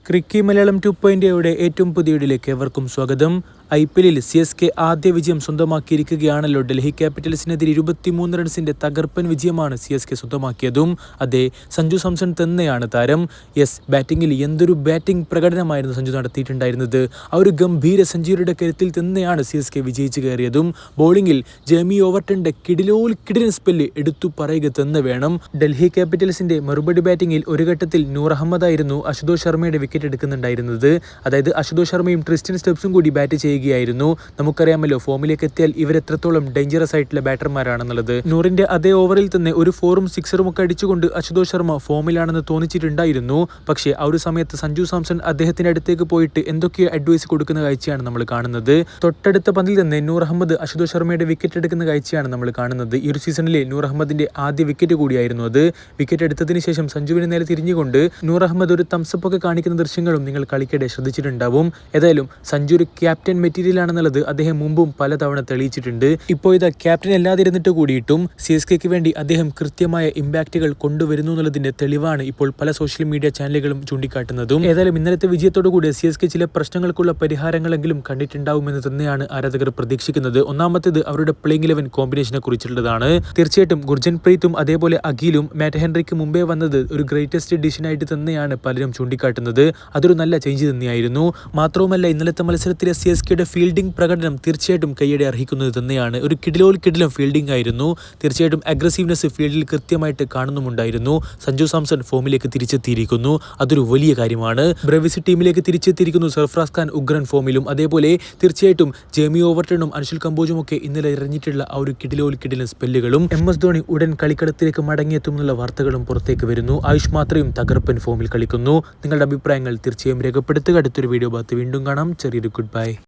ക്രിക്കി മലയാളം 2.0യുടെ ഏറ്റവും പുതിയ വീഡിയോയിലേക്ക് ഏവർക്കും സ്വാഗതം. IPLൽ CSK ആദ്യ വിജയം സ്വന്തമാക്കിയിരിക്കുകയാണല്ലോ. ഡൽഹി ക്യാപിറ്റൽസിനെതിരെ 23 റൺസിന്റെ തകർപ്പൻ വിജയമാണ് CSK സ്വന്തമാക്കിയതും. അതെ, സഞ്ജു സാംസൺ തന്നെയാണ് താരം. ബാറ്റിംഗിൽ എന്തൊരു ബാറ്റിംഗ് പ്രകടനമായിരുന്നു സഞ്ജു നടത്തിയിട്ടുണ്ടായിരുന്നത്. ആ ഒരു ഗംഭീര സെഞ്ചുറിയുടെ കരുത്തിൽ തന്നെയാണ് CSK വിജയിച്ചു കയറിയതും. ബോളിംഗിൽ ജെമി ഓവർട്ടന്റെ കിടിലൻ സ്പെല്ല് എടുത്തു പറയുക തന്നെ വേണം. ഡൽഹി ക്യാപിറ്റൽസിന്റെ മറുപടി ബാറ്റിംഗിൽ ഒരു ഘട്ടത്തിൽ നൂർ അഹമ്മദായിരുന്നു അശുതോഷ് ശർമ്മയുടെ വിക്കറ്റ് എടുക്കുന്നുണ്ടായിരുന്നത്. അതായത് അശുതോഷ് ശർമ്മയും ട്രിസ്റ്റൻ സ്റ്റെപ്സും കൂടി ബാറ്റ് ചെയ്യുകയായിരുന്നു. നമുക്കറിയാമല്ലോ ഫോമിലേക്ക് എത്തിയാൽ ഇവരെത്രത്തോളം ഡേഞ്ചറസ് ആയിട്ടുള്ള ബാറ്റർമാരാണെന്നുള്ളത്. നൂറിന്റെ അതേ ഓവറിൽ തന്നെ ഒരു 4ഉം 6ഉം ഒക്കെ അടിച്ചുകൊണ്ട് അശുതോഷ് ശർമ്മ ഫോമിലാണെന്ന് തോന്നിച്ചിട്ടുണ്ടായിരുന്നു. പക്ഷേ ആ ഒരു സമയത്ത് സഞ്ജു സാംസൺ അദ്ദേഹത്തിന്റെ അടുത്തേക്ക് പോയിട്ട് എന്തൊക്കെയോ അഡ്വൈസ് കൊടുക്കുന്ന കാഴ്ചയാണ് നമ്മൾ കാണുന്നത്. തൊട്ടടുത്ത പന്തിൽ തന്നെ നൂർ അഹമ്മദ് അശുതോഷ് ശർമ്മയുടെ വിക്കറ്റ് എടുക്കുന്ന കാഴ്ചയാണ് നമ്മൾ കാണുന്നത്. ഈ ഒരു സീസണിലെ നൂർ അഹമ്മദിന്റെ ആദ്യ വിക്കറ്റ് കൂടിയായിരുന്നു അത്. വിക്കറ്റ് എടുത്തതിന് ശേഷം സഞ്ജുവിന് നേരെ തിരിഞ്ഞുകൊണ്ട് നൂർ അഹമ്മദ് ഒരു തംസപ്പ് ഒക്കെ കാണിക്കുന്ന ദൃശ്യങ്ങളും നിങ്ങൾ കളിക്കിടെ ശ്രദ്ധിച്ചിട്ടുണ്ടാവും. ഏതായാലും സഞ്ജു ഒരു ക്യാപ്റ്റൻ മെറ്റീരിയൽ ആണെന്നുള്ളത് അദ്ദേഹം മുമ്പും പലതവണ തെളിയിച്ചിട്ടുണ്ട്. ഇപ്പോൾ ഇത് ക്യാപ്റ്റൻ അല്ലാതിരുന്നിട്ട് കൂടിയിട്ടും CSKക്ക് വേണ്ടി അദ്ദേഹം കൃത്യമായ ഇമ്പാക്റ്റുകൾ കൊണ്ടുവരുന്നു എന്നുള്ളതിന്റെ തെളിവാണ് ഇപ്പോൾ പല സോഷ്യൽ മീഡിയ ചാനലുകളും ചൂണ്ടിക്കാട്ടുന്നതും. ഏതായാലും ഇന്നലത്തെ വിജയത്തോടുകൂടി CSK ചില പ്രശ്നങ്ങൾക്കുള്ള പരിഹാരങ്ങളെങ്കിലും കണ്ടിട്ടുണ്ടാവുമെന്ന് തന്നെയാണ് ആരാധകർ പ്രതീക്ഷിക്കുന്നത്. ഒന്നാമത്തേത് അവരുടെ പ്ലേയിങ് 11 കോമ്പിനേഷനെ കുറിച്ചുള്ളതാണ്. തീർച്ചയായിട്ടും ഗുർജൻപ്രീത്തും അതേപോലെ അഖിലും മാറ്റ് ഹെൻറിക്ക് മുമ്പേ വന്നത് ഒരു ഗ്രേറ്റസ്റ്റ് എഡിഷൻ ആയിട്ട് തന്നെയാണ് പലരും ചൂണ്ടിക്കാട്ടുന്നത്. അതൊരു നല്ല ചേഞ്ച് തന്നെയായിരുന്നു. മാത്രവുമല്ല ഇന്നലത്തെ മത്സരത്തിലെ CSKയുടെ ഫീൽഡിംഗ് പ്രകടനം തീർച്ചയായിട്ടും കയ്യടി അർഹിക്കുന്നത് തന്നെയാണ്. ഒരു കിടിലം ഫീൽഡിംഗ് ആയിരുന്നു. തീർച്ചയായിട്ടും അഗ്രസീവ്നെസ് ഫീൽഡിൽ കൃത്യമായിട്ട് കാണുന്നുമുണ്ടായിരുന്നു. സഞ്ജു സാംസൺ ഫോമിലേക്ക് തിരിച്ചെത്തിയിരിക്കുന്നു. അതൊരു വലിയ കാര്യമാണ്. ബ്രവിസ് ടീമിലേക്ക് തിരിച്ചെത്തിയിരിക്കുന്നു സർഫ്രാസ് ഖാൻ ഉഗ്രൻ ഫോമിലും. അതേപോലെ തീർച്ചയായിട്ടും ജെമി ഓവർട്ടണും അനുശുൽ കമ്പോജും ഒക്കെ ഇന്നലെ എറിഞ്ഞിട്ടുള്ള ആ ഒരു കിടിലൻ സ്പെല്ലുകളും. MS ധോണി ഉടൻ കളിക്കളത്തിലേക്ക് മടങ്ങിയെത്തുമെന്നുള്ള വാർത്തകളും പുറത്തേക്ക് വരുന്നു. ആയുഷ് മാത്രയും തകർപ്പൻ ഫോമിൽ കളിക്കുന്നു. നിങ്ങളുടെ അഭിപ്രായങ്ങൾ തീർച്ചയായും രേഖപ്പെടുത്തുക. അടുത്തൊരു വീഡിയോ ഭാഗത്ത് വീണ്ടും കാണാം. ചെറിയൊരു ഗുഡ് ബൈ.